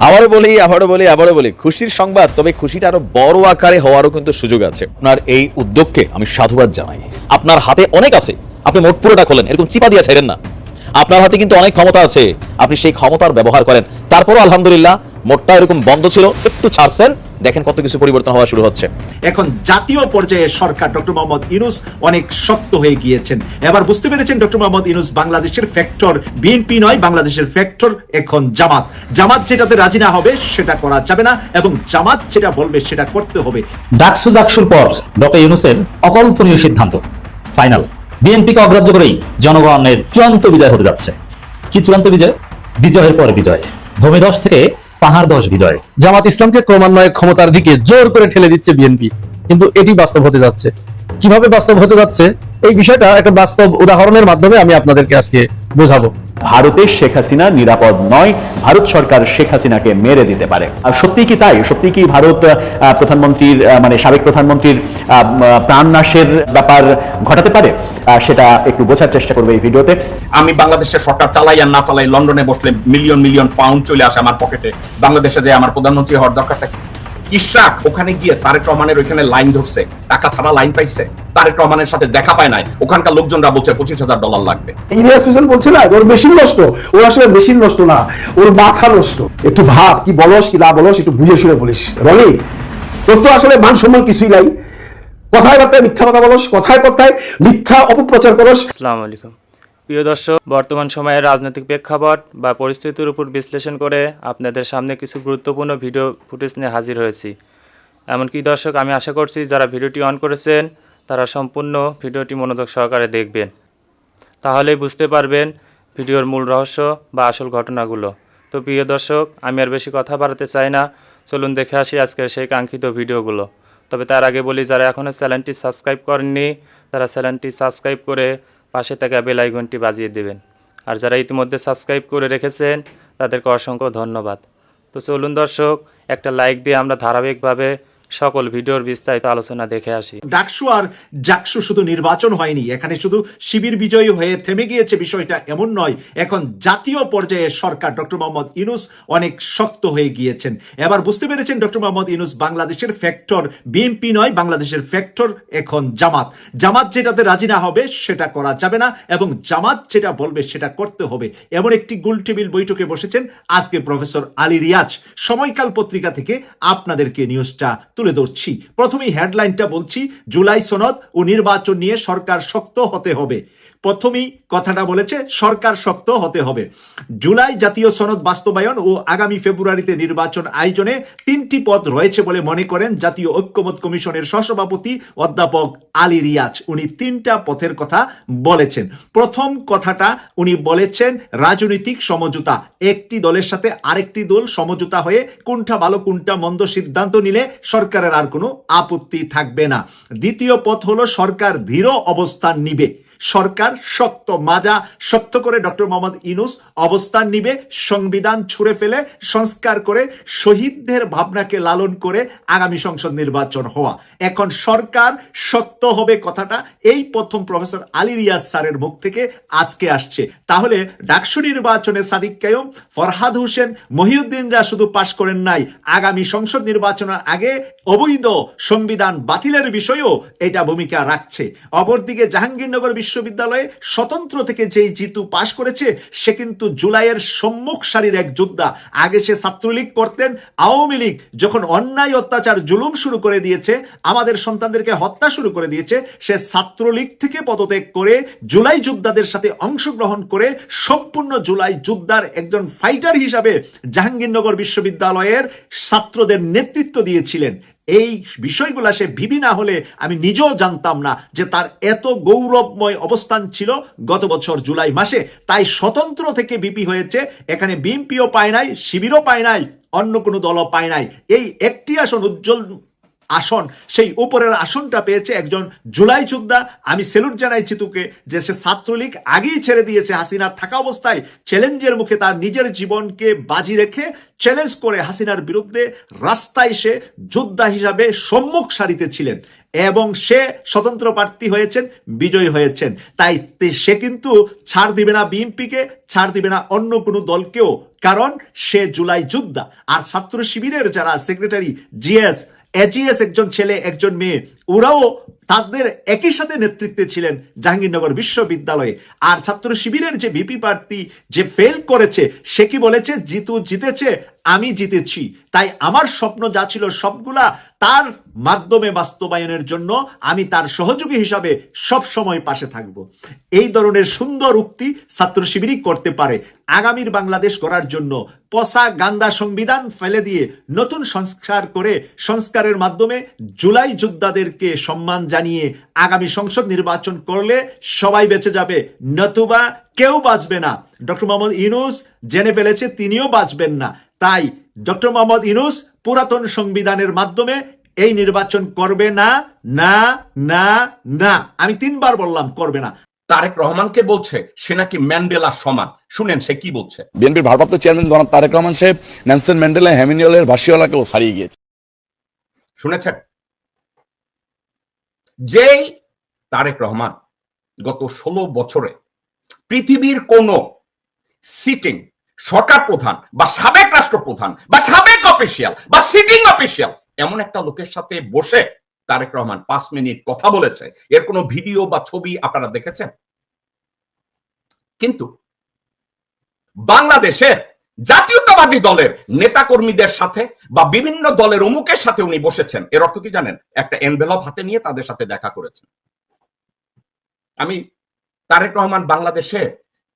আবারও বলি খুশির সংবাদ, তবে খুশিটা আরো বড় আকারে হওয়ারও কিন্তু সুযোগ আছে। আপনার এই উদ্যোগকে আমি সাধুবাদ জানাই। আপনার হাতে অনেক আছে, আপনি মোট পুরোটা খোলেন, এরকম চিপা দিয়ে ছাড়েন না। আপনার হাতে কিন্তু অনেক ক্ষমতা আছে, আপনি সেই ক্ষমতার ব্যবহার করেন। তারপরও আলহামদুলিল্লাহ মোটটা এরকম বন্ধ ছিল, একটু ছাড়ছেন, দেখেন কত কিছু পরিবর্তন হওয়া শুরু হচ্ছে। এখন জাতীয় পর্যায়ে সরকার ডক্টর মোহাম্মদ ইউনূস অনেক শক্ত হয়ে গিয়েছেন। এবার বুঝতে পেরেছেন ডক্টর মোহাম্মদ ইউনূস বাংলাদেশের ফ্যাক্টর বিএনপি নয়, বাংলাদেশের ফ্যাক্টর এখন জামাত। জামাত যেটাতে রাজি না হবে সেটা করা যাবে না, এবং জামাত যেটা বলবে সেটা করতে হবে। ডাকসু জাকসুর পর ডক্টর ইউনূসের অকল্পনীয় সিদ্ধান্ত ফাইনাল, বিএনপিকে অগ্রাহ্য করেই জনগণের চূড়ান্ত বিজয় হতে যাচ্ছে। কি চূড়ান্ত বিজয়? বিজয়ের পর বিজয়, ভূমিধস থেকে পাহাড় ধস বিজয়। জামাত ইসলামকে ক্রমান্বয়ে ক্ষমতার দিকে জোর করে ঠেলে দিচ্ছে বিএনপি, কিন্তু এটি বাস্তব হতে যাচ্ছে। কিভাবে বাস্তব হতে যাচ্ছে এই বিষয়টা একটা বাস্তব উদাহরণের মাধ্যমে আমি আপনাদেরকে আজকে বোঝাবো। ভারতের শেখ হাসিনা নিরাপদ নয়, ভারত সরকার শেখ হাসিনাকে মেরে দিতে পারে। আর সত্যি কি তাই? সত্যি কি ভারত প্রধানমন্ত্রীর মানে সাবেক প্রধানমন্ত্রীর প্রাণনাশের ব্যাপার ঘটাতে পারে? সেটা একটু বোঝার চেষ্টা করবে এই ভিডিওতে। আমি বাংলাদেশের সরকার চালাই আর না চালাই, লন্ডনে বসলে মিলিয়ন মিলিয়ন পাউন্ড চলে আসে আমার পকেটে। বাংলাদেশে যে আমার প্রধানমন্ত্রী হওয়ার দরকারটা কি? ইশরাক ওখানে গিয়ে তারেক রহমানের ওইখানে লাইন ধরছে, টাকা ছাড়া লাইন পাইছে, তারেক রহমানের সাথে দেখা পায় নাই। ওখানকার লোকজনরা বলছে $25,000 লাগবে। ইলিয়াস হোসেন বলছে না ওর মেশিন নষ্ট, ওর আসলে মেশিন নষ্ট না, ওর মাথা নষ্ট। একটু ভাব, কি বলস কি না বলস একটু বুঝে শুনে বলিস। রনি, তোর তো আসলে মান সম্মান কিছুই নাই, কথায় বার্তায় মিথ্যা কথা বলস, কথায় কথায় মিথ্যা অপপ্রচার করস। আসসালামু আলাইকুম প্রিয় দর্শক, বর্তমান সময়ের রাজনৈতিক প্রেক্ষাপট বা পরিস্থিতির উপর বিশ্লেষণ করে আপনাদের সামনে কিছু গুরুত্বপূর্ণ ভিডিও ফুটেজ নিয়ে হাজির হয়েছি। এমনকি দর্শক, আমি আশা করছি যারা ভিডিওটি অন করেছেন তারা সম্পূর্ণ ভিডিওটি মনোযোগ সহকারে দেখবেন, তাহলেই বুঝতে পারবেন ভিডিওর মূল রহস্য বা আসল ঘটনাগুলো। তো প্রিয় দর্শক, আমি আর বেশি কথা বাড়াতে চাই না, চলুন দেখে আসি আজকের সেই কাঙ্ক্ষিত ভিডিওগুলো। তবে তার আগে বলি, যারা এখনও চ্যানেলটি সাবস্ক্রাইব করেননি তারা চ্যানেলটি সাবস্ক্রাইব করে পাশে থাকা বেল আইকনটি বাজিয়ে দেবেন। আর যারা ইতিমধ্যে সাবস্ক্রাইব করে রেখেছেন তাদেরকে অসংখ্য ধন্যবাদ। তো চলুন দর্শক, একটা লাইক দিয়ে আমরা ধারাবাহিকভাবে সকল ভিডিওর বিস্তারিত আলোচনা দেখে আসি। ডাকসু আর জাকসু শুধু নির্বাচন হয়নি, এখানে শুধু শিবির বিজয়ী হয়ে থেমে গিয়েছে বিষয়টা এমন নয়। এখন জাতীয় পর্যায়ে সরকার ডক্টর মোহাম্মদ ইউনূস অনেক শক্ত হয়ে গিয়েছেন। এবার বুঝতে পেরেছেন ডক্টর মোহাম্মদ ইউনূস বাংলাদেশের ফ্যাক্টর বিএনপি নয়, বাংলাদেশের ফ্যাক্টর এখন জামাত। জামাত যেটাতে রাজি না হবে সেটা করা যাবে না, এবং জামাত যেটা বলবে সেটা করতে হবে। এমন একটি গোলটেবিল বৈঠকে বসেছেন আজকে প্রফেসর আলী রিয়াজ। সময়কাল পত্রিকা থেকে আপনাদেরকে নিউজটা তুলে ধরছি। প্রথমেই হেডলাইনটা বলছি, জুলাই সনদ ও নির্বাচন নিয়ে সরকার শক্ত হতে হবে। প্রথমেই কথাটা বলেছে সরকার শক্ত হতে হবে। জুলাই জাতীয় সনদ বাস্তবায়ন ও আগামী ফেব্রুয়ারিতে নির্বাচন আয়োজনে 3টি পথ রয়েছে বলে মনে করেন জাতীয় ঐক্যমত কমিশনের সহসভাপতি অধ্যাপক আলী রিয়াজ। উনি 3টা পথের কথা বলেছেন। প্রথম কথাটা উনি বলেছেন রাজনৈতিক সমঝোতা, একটি দলের সাথে আরেকটি দল সমঝোতা হয়ে কোনটা ভালো কোনটা মন্দ সিদ্ধান্ত নিলে সরকারের আর কোনো আপত্তি থাকবে না। দ্বিতীয় পথ হলো সরকার দৃঢ় অবস্থান নিবে। সরকার শক্ত মাজা শক্ত করে ডক্টর মোহাম্মদ ইউনূস অবস্থান নিবে, সংবিধান ছুঁড়ে ফেলে সংস্কার করে শহীদদের ভাবনাকে লালন করে আগামী সংসদ নির্বাচন হওয়া। এখন সরকার শক্ত হবে কথাটা এই প্রথম প্রফেসর আলী রিয়াজ স্যারের মুখ থেকে আজকে আসছে। তাহলে ডাকসু নির্বাচনে সাদিক কায়ুম, ফরহাদ হোসেন, মহিউদ্দিনরা শুধু পাশ করেন নাই, আগামী সংসদ নির্বাচনের আগে অবৈধ সংবিধান বাতিলের বিষয়েও এটা ভূমিকা রাখছে। অপরদিকে জাহাঙ্গীরনগর বিশ্ববিদ্যালয়ে স্বতন্ত্র থেকে যেই জিতু পাশ করেছে সে কিন্তু জুলাইয়ের সম্মুখ সারির এক যোদ্ধা। আগে সে ছাত্রলীগ করতেন, আওয়ামী লীগ যখন অন্যায় অত্যাচার জুলুম শুরু করে দিয়েছে, আমাদের সন্তানদেরকে হত্যা শুরু করে দিয়েছে, সে ছাত্রলীগ থেকে পদত্যাগ করে জুলাই যোদ্ধাদের সাথে অংশগ্রহণ করে সম্পূর্ণ জুলাই যোদ্ধার একজন ফাইটার হিসাবে জাহাঙ্গীরনগর বিশ্ববিদ্যালয়ের ছাত্রদের নেতৃত্ব দিয়েছিলেন। এই বিষয়গুলা সে ভিবি না হলে আমি নিজেও জানতাম না যে তার এত গৌরবময় অবস্থান ছিল গত বছর জুলাই মাসে। তাই স্বতন্ত্র থেকে বিপি হয়েছে, এখানে বিএনপিও পায় নাই, শিবিরও পায় নাই, অন্য কোনো দলও পায় নাই। এই একটি আসন, উজ্জ্বল আসন, সেই উপরের আসনটা পেয়েছে একজন জুলাই যোদ্ধা। আমি সেলুট জানাই চিতুকে যে সে ছাত্রলীগ আগেই ছেড়ে দিয়েছে, হাসিনার থাকা অবস্থায় চ্যালেঞ্জের মুখে তার নিজের জীবনকে বাজি রেখে চ্যালেঞ্জ করে হাসিনার বিরুদ্ধে রাস্তায় সে যোদ্ধা হিসাবে সম্মুখ সারিতে ছিলেন। এবং সে স্বতন্ত্র প্রার্থী হয়েছেন, বিজয়ী হয়েছেন। তাই সে কিন্তু ছাড় দিবে না বিএনপিকে, ছাড় দিবে না অন্য কোনো দলকেও, কারণ সে জুলাই যোদ্ধা। আর ছাত্র শিবিরের যারা সেক্রেটারি জিএস, এজিএস, একজন ছেলে একজন মেয়ে, ওরাও তাদের একই সাথে নেতৃত্বে ছিলেন জাহাঙ্গীরনগর বিশ্ববিদ্যালয়ে। আর ছাত্র শিবিরের যে ভিপি প্রার্থী যে ফেল করেছে, সে কি বলেছে, জিতু জিতেছে, আমি জিতেছি, তাই আমার স্বপ্ন যা ছিল সবগুলা তার মাধ্যমে বাস্তবায়নের জন্য আমি তার সহযোগী হিসাবে সব সময় পাশে থাকব। এই ধরনের সুন্দর উক্তি ছাত্র শিবিরই করতে পারে। আগামীর বাংলাদেশ গড়ার জন্য পচা গান্দা সংবিধান ফেলে দিয়ে নতুন সংস্কার করে, সংস্কারের মাধ্যমে জুলাই যোদ্ধাদেরকে সম্মান জানিয়ে আগামী সংসদ নির্বাচন করলে সবাই বেঁচে যাবে, নতুবা কেউ বাঁচবে না। ডক্টর মোহাম্মদ ইউনূস জেনে ফেলেছে তিনিও বাঁচবেন না। তাই ডক্টর মোহাম্মদ ইউনূস পুরাতন সংবিধানের মাধ্যমে এই নির্বাচন করবে না, না, না, না। আমি 3 বার বললাম করবে না। তারেক রহমানকে বলছে সে নাকি ম্যান্ডেলা সমান। শুনেন সে কি বলছে। বিএনপির ভারপ্রাপ্ত চেয়ারম্যান জনাব তারেক রহমান সাহেব নেলসন ম্যান্ডেলা হ্যামিনিয়লের ভাসিওয়ালাকেও ছাড়িয়ে গিয়েছে। শুনেছেন? যেই তারেক রহমান গত 16 বছরে পৃথিবীর কোন সিটিং সরকার প্রধান বা সাবেক রাষ্ট্রপ্রধান বা সাবেক অফিসিয়াল বা সিটিং অফিসিয়াল এমন একটা লোকের সাথে বসে তারেক রহমান 5 মিনিট কথা বলেছে, এর কোনো ভিডিও বা ছবি আপনারা দেখেছেন? কিন্তু বাংলাদেশের জাতীয়তাবাদী দলের নেতাকর্মীদের সাথে বা বিভিন্ন দলের অমুকের সাথে উনি বসেছেন। এর অর্থ কি জানেন? একটা এনভেলপ হাতে নিয়ে তাদের সাথে দেখা করেছেন। আমি তারেক রহমান বাংলাদেশে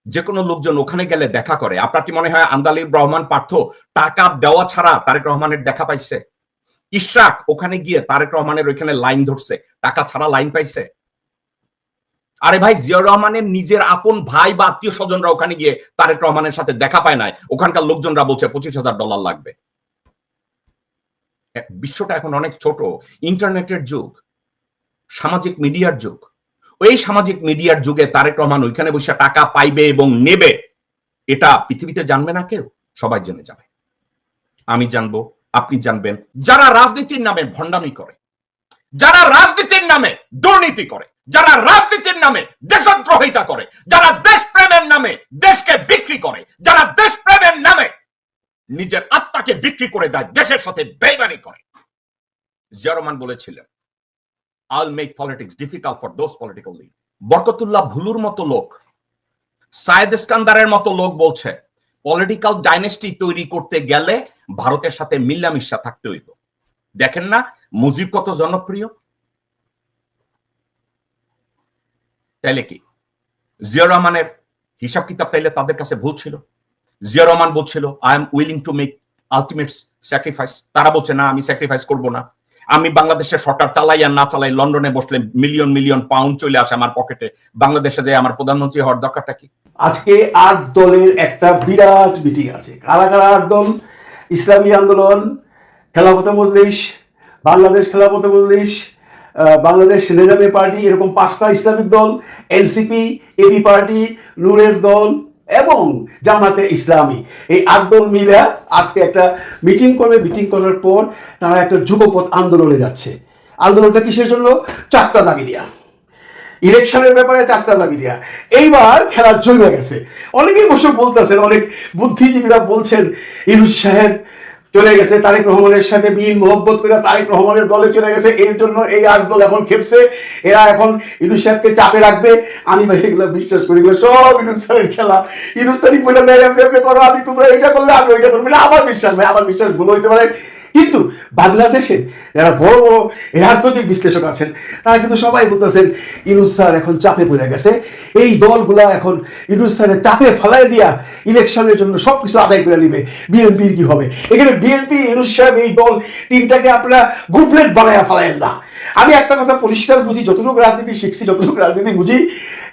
যে কোনো লোকজন ওখানে গেলে দেখা করে। আপনার কি মনে হয় আন্দালিব রহমান পার্থ টাকা দেওয়া ছাড়া তারেক রহমানের দেখা পাইছে? ইশরাক ওখানে গিয়ে তারেক রহমানের ওইখানে লাইন ধরছে, টাকা ছাড়া লাইন পাইছে? আরে ভাই, জিয়াউর রহমানের নিজের আপন ভাই বা আত্মীয় স্বজনরা ওখানে গিয়ে তারেক রহমানের সাথে দেখা পায় নাই। ওখানকার লোকজনরা বলছে $25,000 লাগবে। বিশ্বটা এখন অনেক ছোট, ইন্টারনেটের যুগ, সামাজিক মিডিয়ার যুগ। ওই সামাজিক মিডিয়ার যুগে তারেক রহমান ওইখানে বসে টাকা পাইবে এবং নেবে, এটা পৃথিবীতে জানবে না কেউ, সবাই জেনে যাবে। আমি জানবো, আপনি জানবেন। যারা রাজনীতির নামে ভণ্ডামি করে, যারা রাজনীতির নামে দুর্নীতি করে, যারা রাজনীতির নামে দেশদ্রোহিতা করে, যারা দেশপ্রেমের নামে দেশকে বিক্রি করে, যারা দেশপ্রেমের নামে নিজের আত্মাকে বিক্রি করে দেয়, দেশের সাথে বেইমানি করে। জিয়াউর রহমান বলেছিলেন, I'll make politics difficult for those political leaders. Barkatullah ভুলুর মতো লোক, সায়েদ ইস্কান্দারের মতো লোক বলছে পলিটিক্যাল ডাইনেস্টি তৈরি করতে গেলে ভারতের সাথে মিল্লামিশা থাকতে হইব। দেখেন না মুজিব কত জনপ্রিয়? তাইলে কি জিয়াউর রহমানের হিসাব কিতাব তাইলে তাদের কাছে ভুল ছিল? জিয়াউর রহমান বলছিল I am willing to make ultimate sacrifice, তারা বলছে না আমি স্যাক্রিফাইস করব না, আমি বাংলাদেশের সরকার চালাই আর না চালাই লন্ডনে বসলে মিলিয়ন মিলিয়ন পাউন্ড চলে আসে আমার পকেটে, বাংলাদেশে যে আমার প্রধানমন্ত্রী হওয়ার দরকারটা কি? আজকে 8 দলের একটা বিরাট মিটিং আছে। কারা কারা 8 দল? ইসলামী আন্দোলন, খেলাফত মজলিস, বাংলাদেশ খেলাফত মজলিস, বাংলাদেশ নিজামী পার্টি, এরকম 5টা ইসলামিক দল, এনসিপি, এবি পার্টি, নূরের দল এবং জামাতে ইসলামী। এই 8 দল মিলে আজকে একটা মিটিং করবে। মিটিং করার পর তারা একটা যুগপৎ আন্দোলনে যাচ্ছে। আন্দোলনটা কিসের জন্য? 4টা দাবি দেয়া, ইলেকশনের ব্যাপারে 4টা দাবি দেয়া। এইবার খেলা জমে গেছে। অনেকেই বসে বলতেছেন, অনেক বুদ্ধিজীবীরা বলছেন ইউনূস সাহেব চলে গেছে তারেক রহমানের সাথে মিল মোহব্বত করে তারেক রহমানের দলে চলে গেছে, এর জন্য এই 8 দল এখন খেপছে, এরা এখন ইউনূস সাহেবকে চাপে রাখবে। আমি ভাই এগুলো বিশ্বাস করি, এগুলো সব ইউনূস স্যারের খেলা। ইউনূস স্যারই বলে দেয় এমনি করো, আমি তোমরা এটা করলে আমি ওইটা করবো না। আমার বিশ্বাস ভাই, আমার বিশ্বাস ভুল হইতে পারে, কিন্তু বাংলাদেশে যারা বড় বড় রাজনৈতিক বিশ্লেষক আছেন তারা কিন্তু সবাই বলতেছেন ইউনূস স্যার এখন চাপে পড়ে গেছে। এই দলগুলা এখন ইউনূস স্যারের চাপে ফেলাই দিয়া ইলেকশনের জন্য সবকিছু আদায় করে নিবে। বিএনপির কি হবে? এখানে বিএনপি, ইউনূস সাহেব, এই দল তিনটাকে আপনারা গ্রুপলেট বানায়া ফেলাইন না। আমি একটা কথা পরিষ্কার বুঝি, যতটুকু রাজনীতি শিখছি, যতটুকু রাজনীতি বুঝি,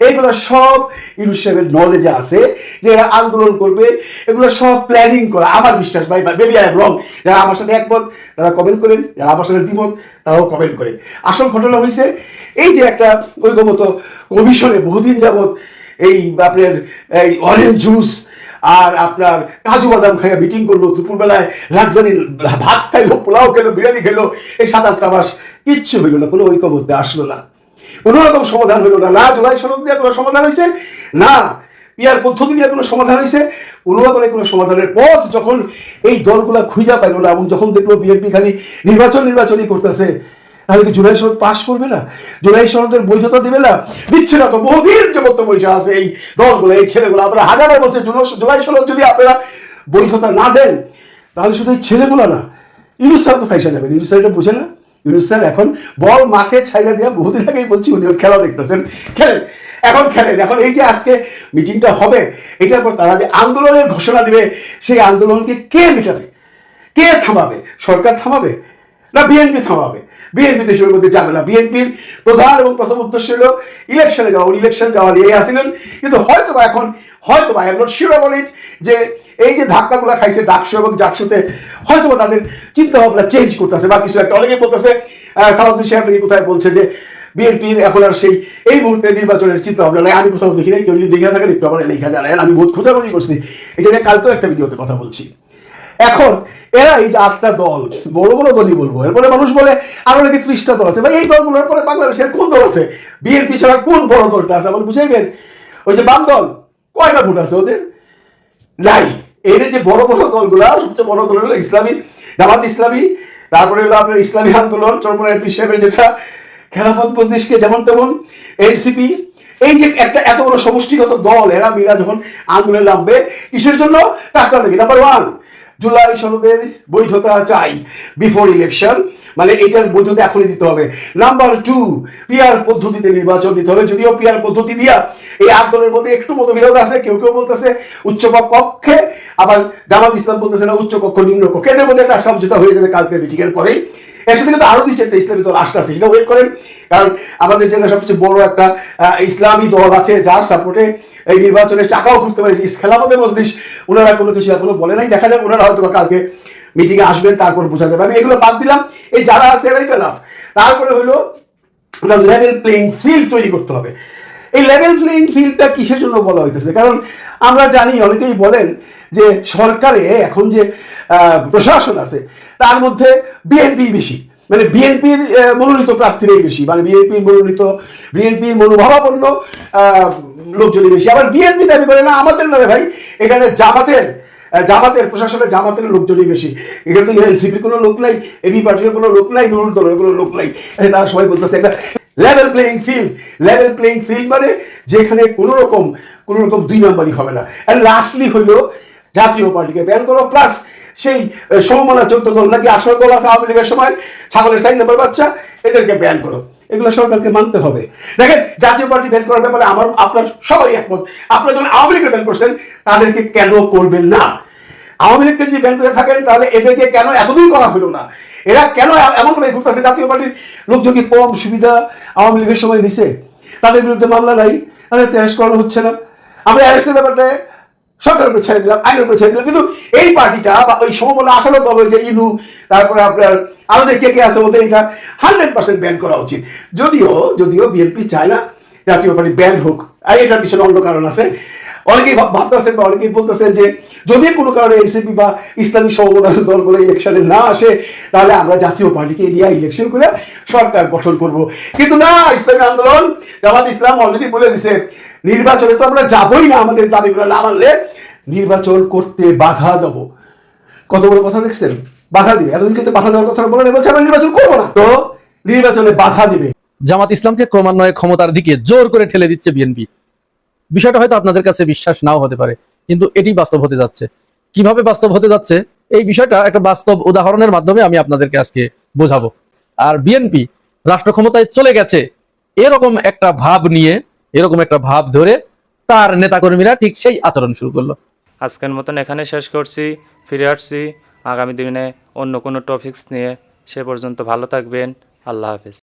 এইগুলো সব ইউনূস সাহেবের নলেজে আছে যে এরা আন্দোলন করবে, এগুলো সব প্ল্যানিং করা। আমার বিশ্বাস ভাই, বেবি আই এম রং। যারা আমার সাথে একমত তারা কমেন্ট করেন, যারা আমার সাথে দ্বিমত তারাও কমেন্ট করেন। আসল ঘটনা হয়েছে এই যে একটা ঐক্যমত কমিশনে বহুদিন যাবৎ এই আপনার এই অরেঞ্জ জুস আর আপনার কাজু বাদাম খাইয়া মিটিং করলো, দুপুরবেলায় লাক্সারি ভাত খাইলো, পোলাও খেলো, বিরিয়ানি খেলো, এই 7-8 মাস কিচ্ছু হইল না, কোনো ঐক্যবদ্ধে আসলো না, কোনো রকম সমাধান হইল না। না জুলাই সনদ দিয়ে কোনো সমাধান হয়েছে, না পিয়ার পদ্ধতি দিয়ে কোনো সমাধান হয়েছে, কোনো রকমের কোনো সমাধানের পথ যখন এই দলগুলা খুঁজা পাইল না, এবং যখন দেখলো বিএনপি খালি নির্বাচনই করতেছে, তাহলে কি জুলাই সনদ পাশ করবে না? জুলাই সনদের বৈধতা দিবে না? দিচ্ছে না তো, বহুদিন যাবত বৈশা আছে এই দলগুলো, এই ছেলেগুলো। আমরা হাজারবার বলছি জুলাই সনদ যদি আপনারা বৈধতা না দেন, তাহলে শুধু এই ছেলেগুলো না, ইউনুস স্যার তো ফাইসা যাবেন। ইউনুস স্যার এটা বুঝে না? ইউনুস স্যার এখন বল মাঠে ছাইড়া দেওয়া, বহুদিন আগেই বলছি উনি খেলা দেখতেছেন, খেলেন, এখন খেলেন। এখন এই যে আজকে মিটিংটা হবে, এটার পর তারা যে আন্দোলনের ঘোষণা দিবে, সেই আন্দোলনকে কে মেটাবে, কে থামাবে? সরকার থামাবে না বিএনপি থামাবে? বিএনপি দেশের মধ্যে যাবে না। বিএনপির প্রধান এবং প্রথম উদ্দেশ্য হলো ইলেকশনে যাওয়া, ইলেকশন যাওয়া নিয়ে আসিলেন। কিন্তু হয়তোবা এখন হয়তোবা I am not sure about it, যে এই যে ধাক্কাগুলো খাইছে ডাকসু এবং জাকসুতে, হয়তোবা তাদের চিন্তা ভাবনা চেঞ্জ করতেছে বা কিছু একটা। অনেকে বলতেছে, সালাউদ্দিন সাহেব নাকি কোথায় বলছে যে বিএনপির এখন আর সেই এই মুহূর্তে নির্বাচনের চিন্তা ভাবনা নাই। আমি কোথাও দেখি নাই, কেউ যদি দেখে থাকেন একটু আমার লেখা জানায়, আমি বহুত খোঁজাখুঁজি করছি, এটা নিয়ে কালকেও একটা ভিডিওতে কথা বলছি। এখন এরা এই যে 8টা দল, বড় বড় দলই বলবো, এরপরে মানুষ বলে আরো নাকি 30টা দল আছে। ভাই এই দলগুলোর পরে বাংলাদেশের কোন দল আছে? বিএনপি ছাড়া কোন বড় দলটা আছে আমার বুঝাইবেন? ওই যে বাম দল, কয়টা ভোট আছে ওদের? নাই। এর যে বড় বড় দলগুলা, সবচেয়ে বড় দল হলো ইসলামী, জামাত ইসলামী, তারপরে হলো আপনার ইসলামী আন্দোলন, চরমনায় পীর সাহেবের যেটা, খেলাফত মজলিসকে যেমন তেমন, এনসিপি। এই যে একটা এত বড় সমষ্টিগত দল, এরা মিলা যখন আন্দোলনে নামবে, কিসের জন্য? টাকা দেখি। নাম্বার 1, জুলাই সনদের বৈধতা চাই বিফোর ইলেকশন, মানে এটার বৈধতা এখনই দিতে হবে। নাম্বার 2, পিয়ার পদ্ধতিতে নির্বাচন দিতে হবে। যদিও পিয়ার পদ্ধতি দিয়া এই 8 দলের মধ্যে একটু মতবিরোধ আছে, কেউ কেউ বলতেছে উচ্চ কক্ষে, আবার জামাত ইসলাম বলতেছে না উচ্চ কক্ষ নিম্ন কক্ষে। এদের মধ্যে একটা সমঝোতা হয়ে যাবে কালকে মিটিংয়ের পরেই। এর সাথে কিন্তু আরো 2-4টা ইসলামী দল আসতে আছে, সেটা ওয়েট করেন। কারণ আমাদের জন্য সবচেয়ে বড় একটা ইসলামী দল আছে, যার সাপোর্টে এই নির্বাচনের চাকাও ঘুরতে পারে, খেলাফতে মজলিস। ওনারা কোনো কিছু এখনো বলে নাই, দেখা যাক ওনারা হয়তো কালকে মিটিং এ আসবেন, তারপর বোঝা যাবে। আমি এগুলো বাদ দিলাম, এই যারা আছে এরাই তো এনাফ। তারপরে হলো লেভেল প্লেইং ফিল্ড তৈরি করতে হবে। এই লেভেল প্লেইং ফিল্ডটা কিসের জন্য বলা হইতেছে? কারণ আমরা জানি, অনেকেই বলেন যে সরকারে এখন যে প্রশাসন আছে তার মধ্যে বিএনপি বেশি, মানে বিএনপির মনোনীত প্রার্থীরাই বেশি, মানে বিএনপির মনোভাবাপন্ন লোকজনই বেশি। আবার বিএনপি দাবি করে না আমাদের নয় ভাই, এখানে জামাতের প্রশাসনের জামাতের লোকজনই বেশি। এখানে তো এনসিপির কোনো লোক নাই, এবি পার্টির কোনো লোক নাই, নুরুল দলের কোনো লোক নাই। তারা সবাই বলতেছে একটা level playing field. Level playing field মানে যেখানে কোনো রকম 2 নম্বরই হবে না। আর লাস্টলি হইলো জাতীয় পার্টিকে ব্যান করো, প্লাস সেই সমমনা 14 দল নাকি 18 দল আছে আওয়ামী লীগের সময়, ছাগলের 4 নম্বর বাচ্চা, এদেরকে ব্যান করো। এগুলো সরকারকে মানতে হবে। দেখেন, জাতীয় পার্টি ব্যান করার ব্যাপারে আপনার সবাই একমত। আপনারা যখন আওয়ামী লীগকে ব্যান করছেন, তাদেরকে কেন করবেন না? আওয়ামী লীগকে যদি ব্যান করে থাকেন, তাহলে এদেরকে কেন এতদিন করা হলো না? এরা কেন এমন ভাবে ঘুরতেছে? জাতীয় পার্টির লোকজন কি কম সুবিধা আওয়ামী লীগের সময় নিছে? তাদের বিরুদ্ধে মামলা নাই, তাদের অ্যারেস্ট করানো হচ্ছে না। আমরা অ্যারেস্টের ব্যাপারটা সরকারের উপর ছেড়ে দিলাম, আইনের উপর ছেড়ে দিলাম। কিন্তু এই পার্টিটা বা ওই সমবলা 18 দল, যে ইনু, তারপরে আপনার আরো যে কে আছে, ওদের এটা 100% ব্যান করা উচিত। যদিও বিএনপি চায় না জাতীয় পার্টি ব্যান হোক, আর এটার পিছনে অন্য কারণ আছে। অনেকেই ভাবতেছেন বা অনেকেই বলতেছেন যে যদি কোনো কারণে এনসিপি বা ইসলামী সমমনা দলগুলো ইলেকশনে না আসে, তাহলে আমরা জাতীয় পার্টিকে নিয়ে ইলেকশন করে সরকার গঠন করব। কিন্তু না, ইসলামী আন্দোলন, জামাত ইসলাম অলরেডি বলে দিছে নির্বাচনে তো আমরা যাবই না, আমাদের দাবিগুলো না মানলে নির্বাচন করতে বাধা দেবো। কত বড় কথা দেখছেন, বাধা দিবে। এতদিন কিন্তু বাধা দেওয়ার কথা বলে বলছে আমরা নির্বাচন করবো না, তো নির্বাচনে বাধা দিবে। জামাত ইসলামকে ক্রমান্বয়ে ক্ষমতার দিকে জোর করে ঠেলে দিচ্ছে বিএনপি। বিষয়টা হয়তো আপনাদের কাছে বিশ্বাস নাও হতে পারে, কিন্তু এটি বাস্তব হতে যাচ্ছে। কিভাবে বাস্তব হতে যাচ্ছে, এই বিষয়টা একটা বাস্তব উদাহরণের মাধ্যমে আমি আপনাদেরকে আজকে বোঝাবো। আর বিএনপি রাষ্ট্র ক্ষমতায় চলে গেছে এরকম একটা ভাব নিয়ে, এরকম একটা ভাব ধরে তার নেতাকর্মীরা ঠিক সেই আচরণ শুরু করলো। আজকের মতন এখানে শেষ করছি, ফিরে আসছি আগামী দিনে অন্য কোনো টপিকস নিয়ে। সে পর্যন্ত ভালো থাকবেন, আল্লাহ হাফেজ।